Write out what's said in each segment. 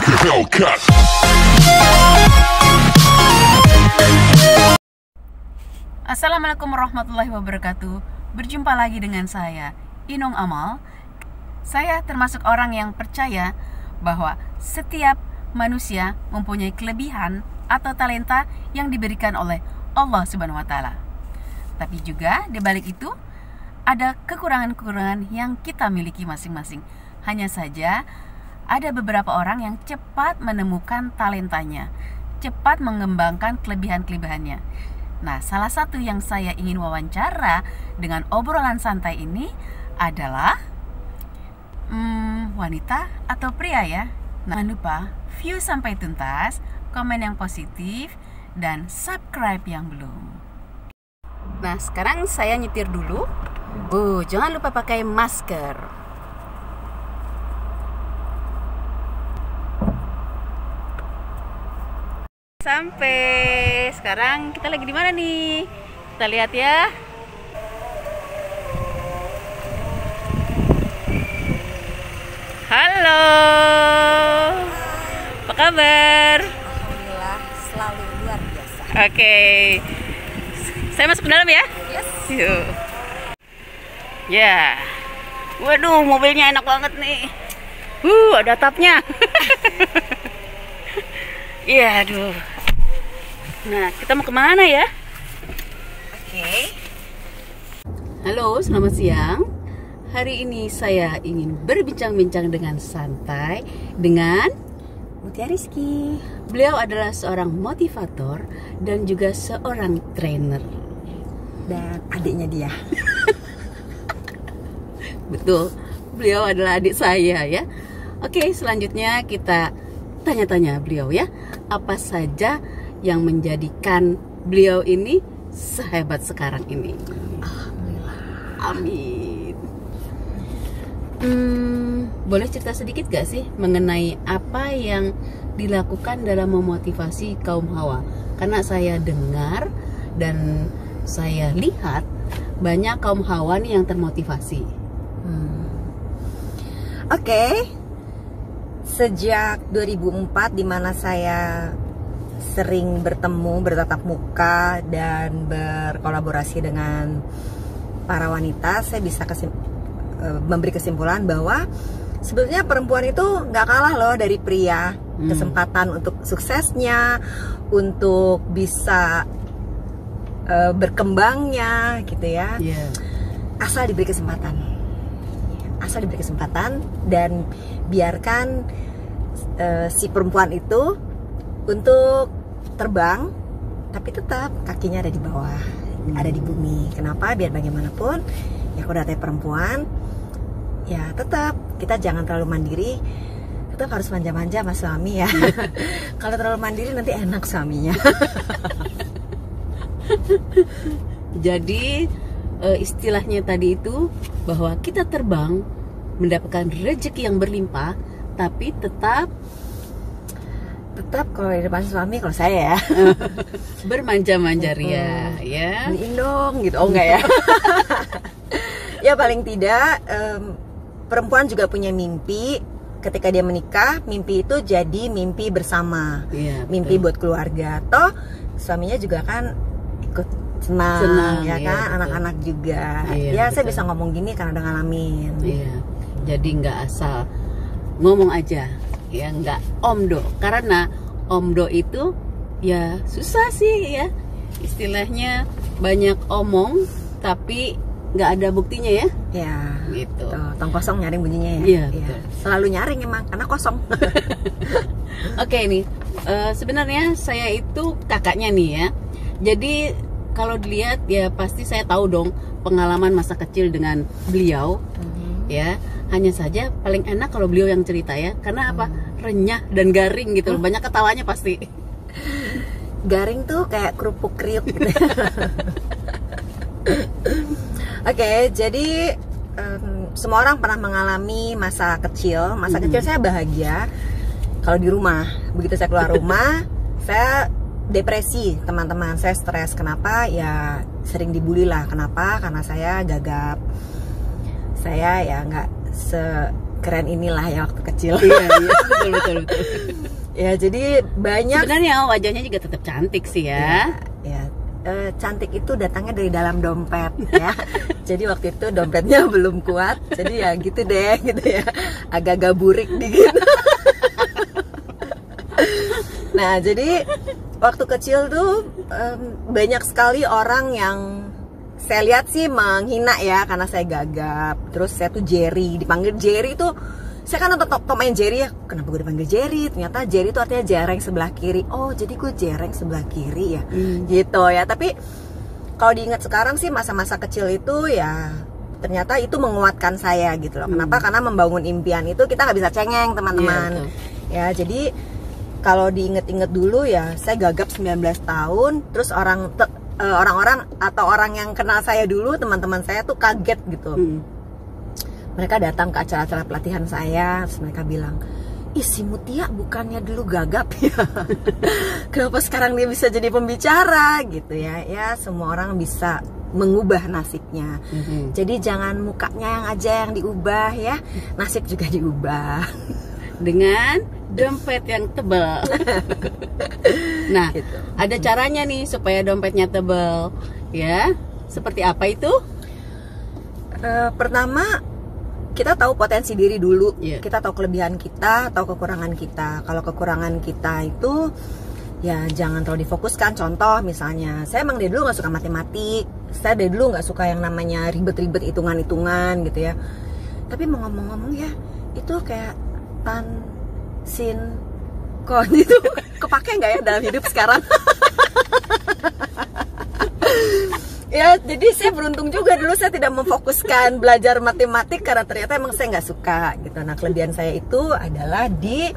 like a Hellcat. Assalamualaikum warahmatullahi wabarakatuh. Berjumpa lagi dengan saya, Inung Amal. Saya termasuk orang yang percaya bahwa setiap manusia mempunyai kelebihan atau talenta yang diberikan oleh Allah Subhanahu wa taala. Tapi juga di balik itu ada kekurangan-kekurangan yang kita miliki masing-masing. Hanya saja ada beberapa orang yang cepat menemukan talentanya, cepat mengembangkan kelebihan-kelebihannya. Nah, salah satu yang saya ingin wawancara dengan obrolan santai ini adalah wanita atau pria ya. Nah, jangan lupa view sampai tuntas, komen yang positif, dan subscribe yang belum. Nah, sekarang saya nyetir dulu. Jangan lupa pakai masker. Sampai sekarang kita lagi di mana nih? Kita lihat ya. Halo. Apa kabar? Alhamdulillah selalu luar biasa. Oke. Saya masuk ke dalam ya? Yes. Yuk. Ya. Waduh, mobilnya enak banget nih. Ada atapnya. Iya, aduh. Nah, kita mau kemana ya? Oke. Halo, selamat siang. Hari ini saya ingin berbincang-bincang dengan santai dengan Mutia Rizky. beliau adalah seorang motivator dan juga seorang trainer. Dan adiknya dia. Betul, beliau adalah adik saya ya. Oke, selanjutnya kita tanya-tanya beliau ya. Apa saja yang menjadikan beliau ini sehebat sekarang ini? Alhamdulillah. Amin. Boleh cerita sedikit gak sih mengenai apa yang dilakukan dalam memotivasi kaum hawa? Karena saya dengar dan saya lihat banyak kaum hawa nih yang termotivasi. Oke. Sejak 2004 di mana saya sering bertemu, bertatap muka dan berkolaborasi dengan para wanita, saya bisa memberi kesimpulan bahwa sebenarnya perempuan itu nggak kalah loh dari pria. Kesempatan untuk suksesnya, untuk bisa berkembangnya gitu ya. Asal diberi kesempatan dan biarkan si perempuan itu untuk terbang, tapi tetap kakinya ada di bawah, ada di bumi. Kenapa? Biar bagaimanapun ya kalau datanya perempuan, ya tetap kita jangan terlalu mandiri, tetap harus manja-manja sama suami ya. Kalau terlalu mandiri nanti enak suaminya. Jadi istilahnya tadi itu bahwa kita terbang mendapatkan rezeki yang berlimpah, tapi tetap kalau di depan suami, kalau saya ya bermanja-manja ria ya. beliin dong gitu. Oh enggak ya. Ya paling tidak perempuan juga punya mimpi. Ketika dia menikah, mimpi itu jadi mimpi bersama. Mimpi buat keluarga. Toh suaminya juga kan ikut senang ya kan, anak-anak juga. Ya saya bisa ngomong gini karena udah ngalamin. Jadi nggak asal ngomong aja ya, nggak omdo. Karena omdo itu ya susah sih ya, istilahnya banyak omong tapi nggak ada buktinya ya. Ya gitu. Tuh, tong kosong nyaring bunyinya ya. Iya, ya. Selalu nyaring emang karena kosong. Oke nih, sebenarnya saya itu kakaknya nih ya. Jadi kalau dilihat ya pasti saya tahu dong pengalaman masa kecil dengan beliau. Ya, hanya saja paling enak kalau beliau yang cerita ya. Karena apa? Renyah dan garing gitu loh. Banyak ketawanya pasti. Garing tuh kayak kerupuk kriuk gitu. Oke, jadi semua orang pernah mengalami masa kecil. Masa kecil saya bahagia kalau di rumah. Begitu saya keluar rumah, saya depresi, teman-teman. Saya stres. Kenapa? Ya sering dibully lah. Kenapa? Karena saya gagap. Saya ya nggak sekeren inilah ya waktu kecil. Iya, betul. Ya, jadi banyak. Sebenarnya wajahnya juga tetap cantik sih ya. Ya, cantik itu datangnya dari dalam dompet ya. Jadi waktu itu dompetnya belum kuat, jadi ya gitu deh gitu ya. Agak-agak burik dikit. Nah, jadi waktu kecil tuh banyak sekali orang yang saya lihat sih menghina ya karena saya gagap. Terus saya tuh Jerry, dipanggil Jerry tuh. Saya kan nonton Tom and Jerry ya, kenapa gue dipanggil Jerry? Ternyata Jerry itu artinya jereng sebelah kiri. Oh, jadi gue jereng sebelah kiri ya, gitu ya. Tapi kalau diingat sekarang sih masa-masa kecil itu ya ternyata itu menguatkan saya gitu loh. Kenapa? Karena membangun impian itu kita nggak bisa cengeng teman-teman. Ya, jadi kalau diinget-inget dulu ya, saya gagap 19 tahun, terus orang-orang atau orang yang kenal saya dulu, teman-teman saya tuh kaget gitu. Mereka datang ke acara-acara pelatihan saya, terus mereka bilang, ih si Mutia bukannya dulu gagap ya, kenapa sekarang dia bisa jadi pembicara gitu ya. Ya semua orang bisa mengubah nasibnya. Jadi jangan mukanya yang aja yang diubah ya, nasib juga diubah. Dengan dompet yang tebal. Nah, Gitu. ada caranya nih supaya dompetnya tebal ya. Seperti apa itu? Pertama, kita tahu potensi diri dulu. Kita tahu kelebihan kita, tahu kekurangan kita. Kalau kekurangan kita itu ya jangan terlalu difokuskan. Contoh misalnya, saya emang dari dulu nggak suka matematik, saya dari dulu nggak suka yang namanya ribet-ribet hitungan-hitungan gitu ya. Tapi mau ngomong-ngomong ya, itu kayak tan, sin, kon itu kepake nggak ya dalam hidup sekarang? Ya, jadi saya beruntung juga dulu saya tidak memfokuskan belajar matematik karena ternyata emang saya nggak suka gitu. Nah, kelebihan saya itu adalah di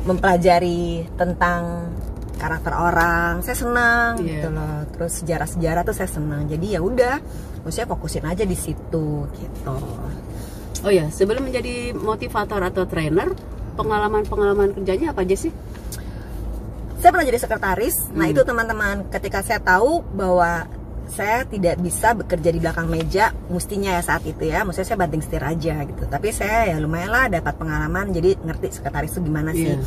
mempelajari tentang karakter orang. Saya senang gitu loh. Terus sejarah-sejarah tuh saya senang. Jadi ya udah, saya fokusin aja di situ gitu. Oh ya, sebelum menjadi motivator atau trainer, pengalaman kerjanya apa aja sih? Saya pernah jadi sekretaris. Nah, itu teman-teman, ketika saya tahu bahwa saya tidak bisa bekerja di belakang meja mestinya ya saat itu ya, maksudnya saya banting setir aja gitu. Tapi saya ya lumayan lah dapat pengalaman, jadi ngerti sekretaris itu gimana sih.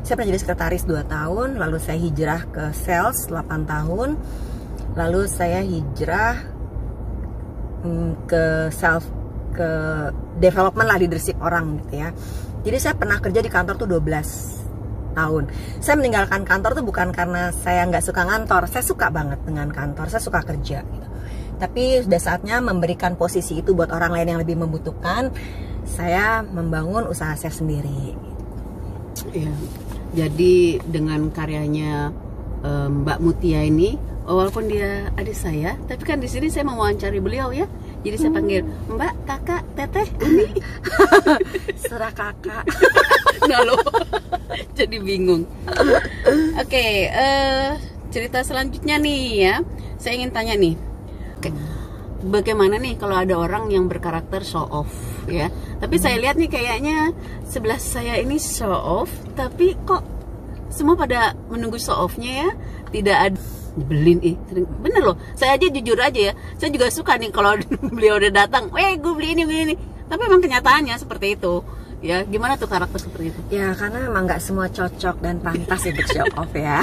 Saya pernah jadi sekretaris 2 tahun, lalu saya hijrah ke sales 8 tahun, lalu saya hijrah ke development lah, leadership orang gitu ya. Jadi saya pernah kerja di kantor tuh 12 tahun. Saya meninggalkan kantor tuh bukan karena saya nggak suka ngantor, saya suka banget dengan kantor, saya suka kerja gitu. Tapi sudah saatnya memberikan posisi itu buat orang lain yang lebih membutuhkan. Saya membangun usaha saya sendiri. Iya. Jadi dengan karyanya Mbak Mutia ini, walaupun dia adik saya, tapi kan di sini saya mewawancari beliau ya. Jadi saya panggil Mbak, Kakak, Teteh, Umi. Serah kakak. Nah lo, jadi bingung. Oke, cerita selanjutnya nih ya. Saya ingin tanya nih. Bagaimana nih kalau ada orang yang berkarakter show off ya? Tapi saya lihat nih kayaknya sebelah saya ini show off, tapi kok semua pada menunggu show offnya ya? Tidak ada. Nyebelin bener loh, saya aja jujur aja ya, saya juga suka nih kalau beliau udah datang, gue beli ini, tapi emang kenyataannya seperti itu ya. Gimana tuh karakter seperti itu? Ya karena emang nggak semua cocok dan pantas untuk show off ya.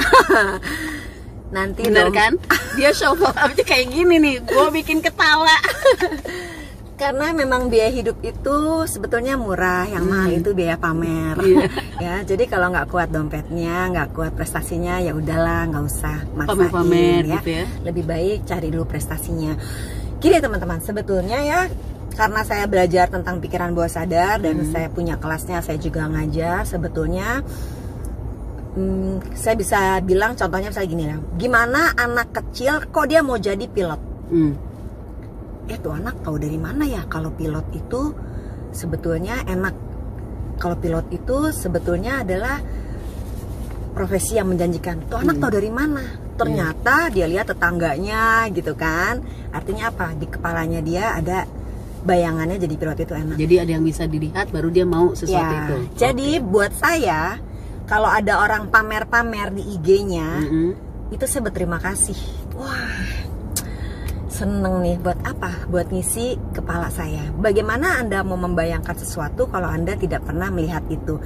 Nanti bener kan, dia show off aja kayak gini nih, gue bikin ketawa. Karena memang biaya hidup itu sebetulnya murah, yang mahal itu biaya pamer. Ya, jadi kalau nggak kuat dompetnya, nggak kuat prestasinya, ya udahlah, nggak usah maksain pamer ya. Gitu ya. Lebih baik cari dulu prestasinya. Gini teman-teman, sebetulnya ya, karena saya belajar tentang pikiran bawah sadar dan saya punya kelasnya, saya juga ngajar. Sebetulnya saya bisa bilang contohnya misalnya gini ya, gimana anak kecil kok dia mau jadi pilot? Tuh anak tahu dari mana ya kalau pilot itu sebetulnya enak. Kalau pilot itu sebetulnya adalah profesi yang menjanjikan. Tuh anak tahu dari mana? Ternyata dia lihat tetangganya gitu kan. Artinya apa? Di kepalanya dia ada bayangannya jadi pilot itu enak. Jadi ada yang bisa dilihat baru dia mau sesuatu itu. Jadi buat saya kalau ada orang pamer-pamer di IG-nya, itu saya berterima kasih. Wah, seneng nih. Buat apa? Buat ngisi kepala saya. Bagaimana Anda mau membayangkan sesuatu kalau Anda tidak pernah melihat itu?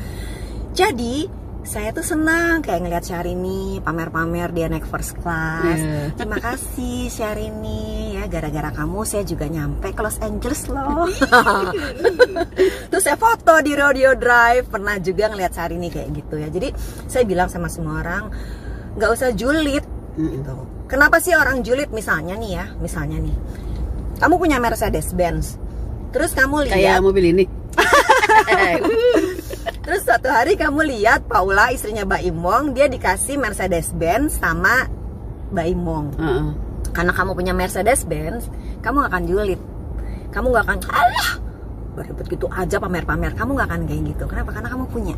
Jadi saya tuh senang kayak ngeliat Syahrini pamer-pamer dia naik first class. Terima kasih Syahrini ya, gara-gara kamu saya juga nyampe ke Los Angeles loh. Terus saya foto di Rodeo Drive, pernah juga ngeliat Syahrini kayak gitu ya. Jadi saya bilang sama semua orang, nggak usah julid gitu. Kenapa sih orang julid? Misalnya nih, kamu punya Mercedes Benz, terus kamu lihat kayak mobil ini. Terus suatu hari kamu lihat Paula, istrinya Mbak Imong, dia dikasih Mercedes-Benz sama Mbak Imong. Karena kamu punya Mercedes-Benz, kamu gak akan julid. Kamu gak akan, alah, berebut gitu aja pamer-pamer. Kamu gak akan kayak gitu. Kenapa? Karena kamu punya.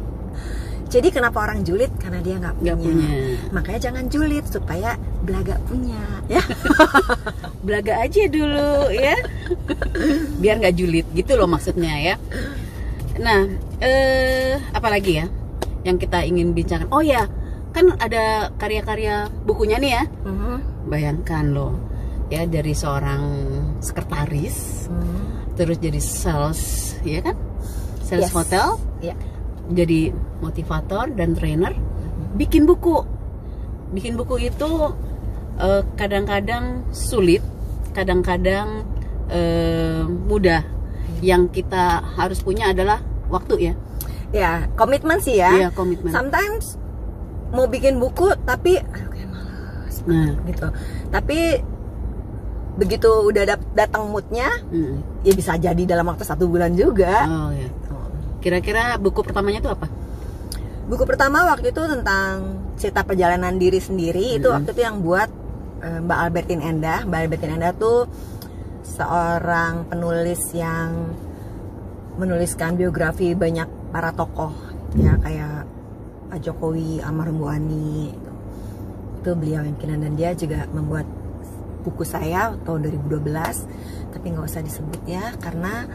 Jadi kenapa orang julid? Karena dia gak punya. Makanya jangan julid supaya belaga punya. Ya. Belaga aja dulu ya, biar gak julid gitu loh maksudnya ya. Nah, apalagi ya yang kita ingin bincangkan? Oh ya, kan ada karya-karya bukunya nih ya. Bayangkan loh, ya dari seorang sekretaris, terus jadi sales, ya kan? Sales hotel, jadi motivator dan trainer, bikin buku. Bikin buku itu kadang-kadang sulit, kadang-kadang mudah. Yang kita harus punya adalah waktu ya. Ya, komitmen sih ya. Iya, komitmen. Sometimes mau bikin buku tapi kayak malas gitu. Tapi begitu udah datang moodnya, ya bisa jadi dalam waktu 1 bulan juga. Oh ya. Kira-kira buku pertamanya itu apa? Buku pertama waktu itu tentang cerita perjalanan diri sendiri. Itu waktu itu yang buat Mbak Albertine Endah. Mbak Albertine Endah tuh seorang penulis yang menuliskan biografi banyak para tokoh ya, kayak Pak Jokowi, almarhum Bu Ani itu beliau yang bikin, dan dia juga membuat buku saya tahun 2012, tapi nggak usah disebut ya karena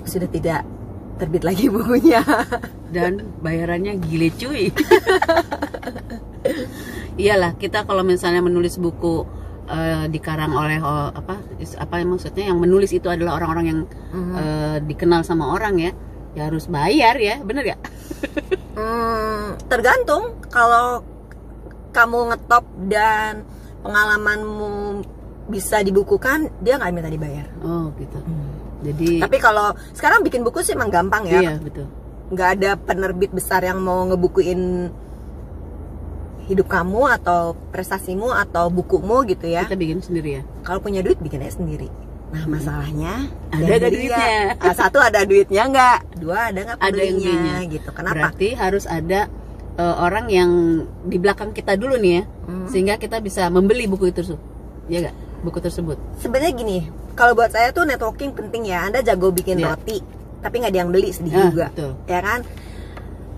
sudah tidak terbit lagi bukunya dan bayarannya gile cuy. Iyalah, kita kalau misalnya menulis buku dikarang oleh apa maksudnya yang menulis itu adalah orang-orang yang dikenal sama orang ya harus bayar ya, bener ya? Tergantung, kalau kamu ngetop dan pengalamanmu bisa dibukukan, dia nggak minta dibayar. Oh gitu. Jadi tapi kalau sekarang bikin buku sih emang gampang ya. Iya betul. Nggak ada penerbit besar yang mau ngebukuin hidup kamu atau prestasimu atau bukumu gitu ya. Kita bikin sendiri ya. Kalau punya duit bikin aja sendiri. Nah masalahnya ada duitnya. Satu ada duitnya nggak, dua ada nggak pembelinya gitu. Kenapa? Berarti harus ada orang yang di belakang kita dulu nih ya, sehingga kita bisa membeli buku itu, ya nggak? Buku tersebut. Sebenarnya gini, kalau buat saya tuh networking penting ya. Anda jago bikin roti, tapi nggak ada yang beli, sedih juga, betul. Ya kan?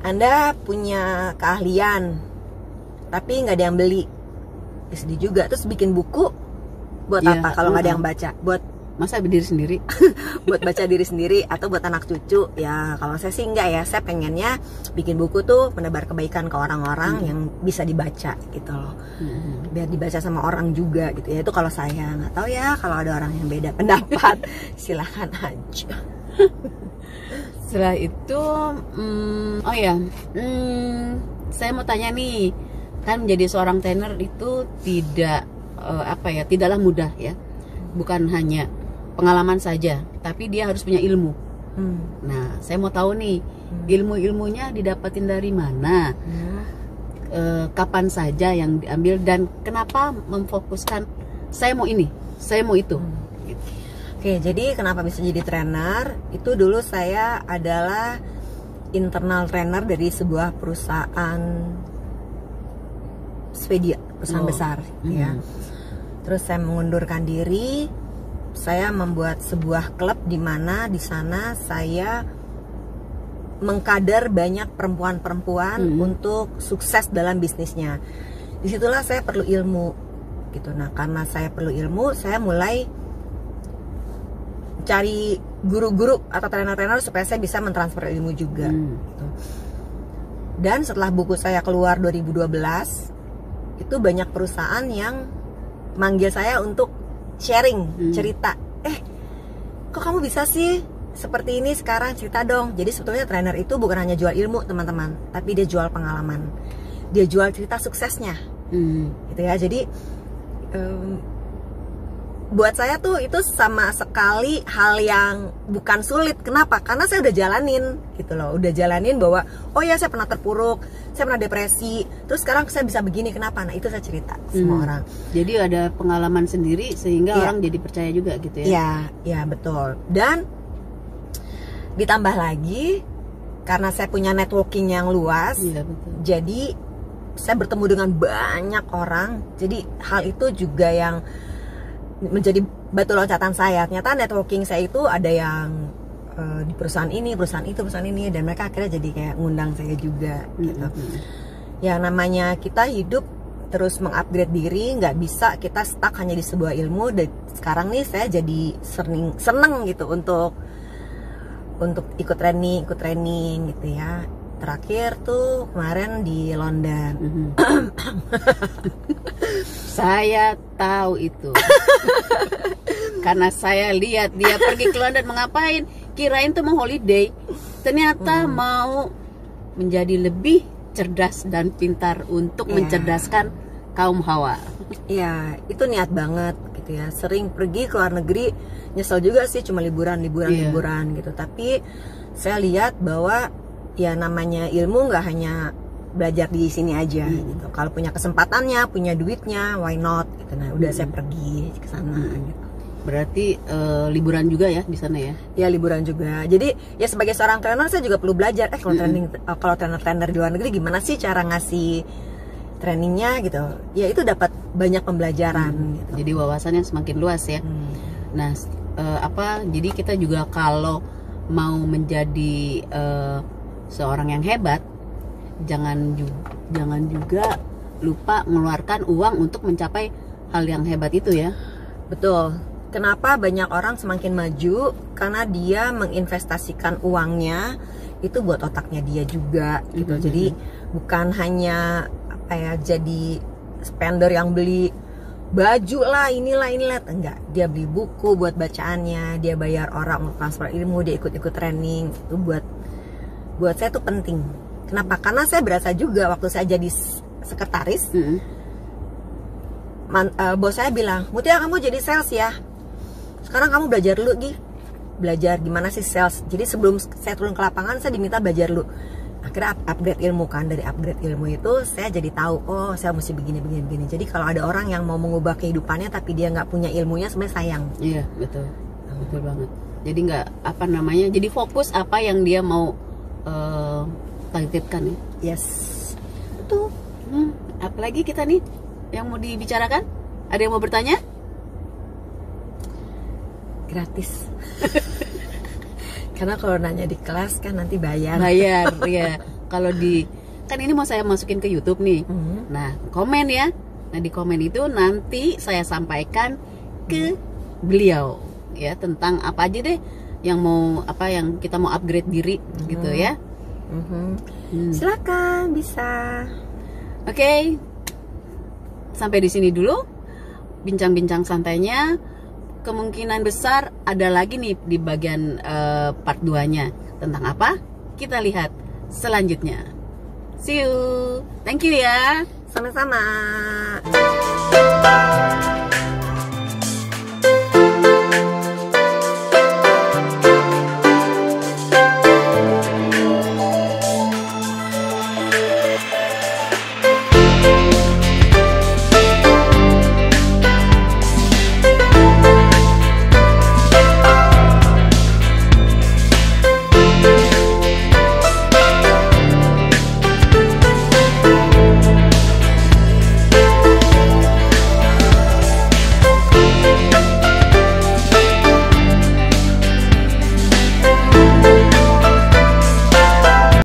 Anda punya keahlian, tapi nggak ada yang beli, ya sedih juga. Terus bikin buku buat apa kalau nggak ada yang baca? Buat masa berdiri sendiri? Buat baca diri sendiri atau buat anak cucu. Ya kalau saya sih enggak ya. Saya pengennya bikin buku tuh menebar kebaikan ke orang-orang yang bisa dibaca gitu loh. Biar dibaca sama orang juga gitu ya. Itu kalau saya, nggak tahu ya kalau ada orang yang beda pendapat. Silahkan aja. Setelah itu oh ya, saya mau tanya nih, kan menjadi seorang trainer itu tidak tidaklah mudah ya. Bukan hanya pengalaman saja, tapi dia harus punya ilmu. Nah, saya mau tahu nih, ilmu-ilmunya didapatin dari mana, kapan saja yang diambil, dan kenapa memfokuskan saya mau ini, saya mau itu. Oke, jadi kenapa bisa jadi trainer? Itu dulu saya adalah internal trainer dari sebuah perusahaan Swedia, perusahaan besar ya. Terus saya mengundurkan diri. Saya membuat sebuah klub di mana di sana saya mengkader banyak perempuan-perempuan untuk sukses dalam bisnisnya. Disitulah saya perlu ilmu gitu. Nah, karena saya perlu ilmu, saya mulai cari guru-guru atau trainer-trainer supaya saya bisa mentransfer ilmu juga. Gitu. Dan setelah buku saya keluar 2012, itu banyak perusahaan yang manggil saya untuk sharing cerita. Kok kamu bisa sih seperti ini sekarang, cerita dong. Jadi sebetulnya trainer itu bukan hanya jual ilmu teman-teman, tapi dia jual pengalaman, dia jual cerita suksesnya, gitu ya. Jadi buat saya tuh itu sama sekali hal yang bukan sulit. Kenapa? Karena saya udah jalanin gitu loh, udah jalanin bahwa oh ya saya pernah terpuruk, saya pernah depresi, terus sekarang saya bisa begini. Kenapa? Nah itu saya cerita semua orang. Jadi ada pengalaman sendiri sehingga orang jadi percaya juga gitu ya. Iya betul. Dan ditambah lagi karena saya punya networking yang luas, betul. Jadi saya bertemu dengan banyak orang. Jadi hal itu juga yang menjadi batu loncatan saya. Ternyata networking saya itu ada yang di perusahaan ini, perusahaan itu, perusahaan ini, dan mereka akhirnya jadi kayak ngundang saya juga gitu. Ya namanya kita hidup terus mengupgrade diri, nggak bisa kita stuck hanya di sebuah ilmu. Dan sekarang nih saya jadi seneng gitu untuk ikut training gitu ya. Terakhir tuh kemarin di London. Saya tahu itu. Karena saya lihat dia pergi ke London mengapain? Kirain tuh mau holiday. Ternyata mau menjadi lebih cerdas dan pintar untuk mencerdaskan kaum hawa. Iya, itu niat banget gitu ya. Sering pergi ke luar negeri, nyesel juga sih cuma liburan gitu. Tapi saya lihat bahwa ya namanya ilmu nggak hanya belajar di sini aja gitu. Kalau punya kesempatannya, punya duitnya, why not gitu. Nah udah saya pergi ke sana gitu. Berarti liburan juga ya di sana ya? Ya liburan juga. Jadi ya sebagai seorang trainer saya juga perlu belajar. Kalau trainer di luar negeri gimana sih cara ngasih trainingnya gitu. Ya itu dapat banyak pembelajaran. Gitu. Jadi wawasannya semakin luas ya. Nah jadi kita juga kalau mau menjadi seorang yang hebat, jangan juga lupa mengeluarkan uang untuk mencapai hal yang hebat itu ya. Betul. Kenapa banyak orang semakin maju? Karena dia menginvestasikan uangnya itu buat otaknya dia juga gitu. Jadi bukan hanya jadi spender yang beli baju lah, inilah enggak. Dia beli buku buat bacaannya, dia bayar orang untuk transfer ilmu, dia ikut training. Itu buat saya tuh penting. Kenapa? Karena saya berasa juga waktu saya jadi sekretaris, bos saya bilang, Mutia kamu jadi sales ya. Sekarang kamu belajar dulu belajar gimana sih sales. Jadi sebelum saya turun ke lapangan saya diminta belajar dulu. Akhirnya upgrade ilmu kan. Dari upgrade ilmu itu saya jadi tahu, oh saya mesti begini. Jadi kalau ada orang yang mau mengubah kehidupannya tapi dia nggak punya ilmunya, sebenarnya sayang. Iya betul, betul banget. Jadi nggak jadi fokus apa yang dia mau targetkan ya. Yes. Betul. Apalagi kita nih yang mau dibicarakan? Ada yang mau bertanya? Gratis. Karena kalau nanya di kelas kan nanti bayar. Bayar, ya. Kalau kan ini mau saya masukin ke YouTube nih. Nah, komen ya. Nah, di komen itu nanti saya sampaikan ke beliau ya tentang apa aja deh yang kita mau upgrade diri gitu ya. Silakan, bisa. Oke. Sampai di sini dulu bincang-bincang santainya. Kemungkinan besar ada lagi nih di bagian part 2-nya. Tentang apa? Kita lihat selanjutnya. See you. Thank you ya. Sama-sama.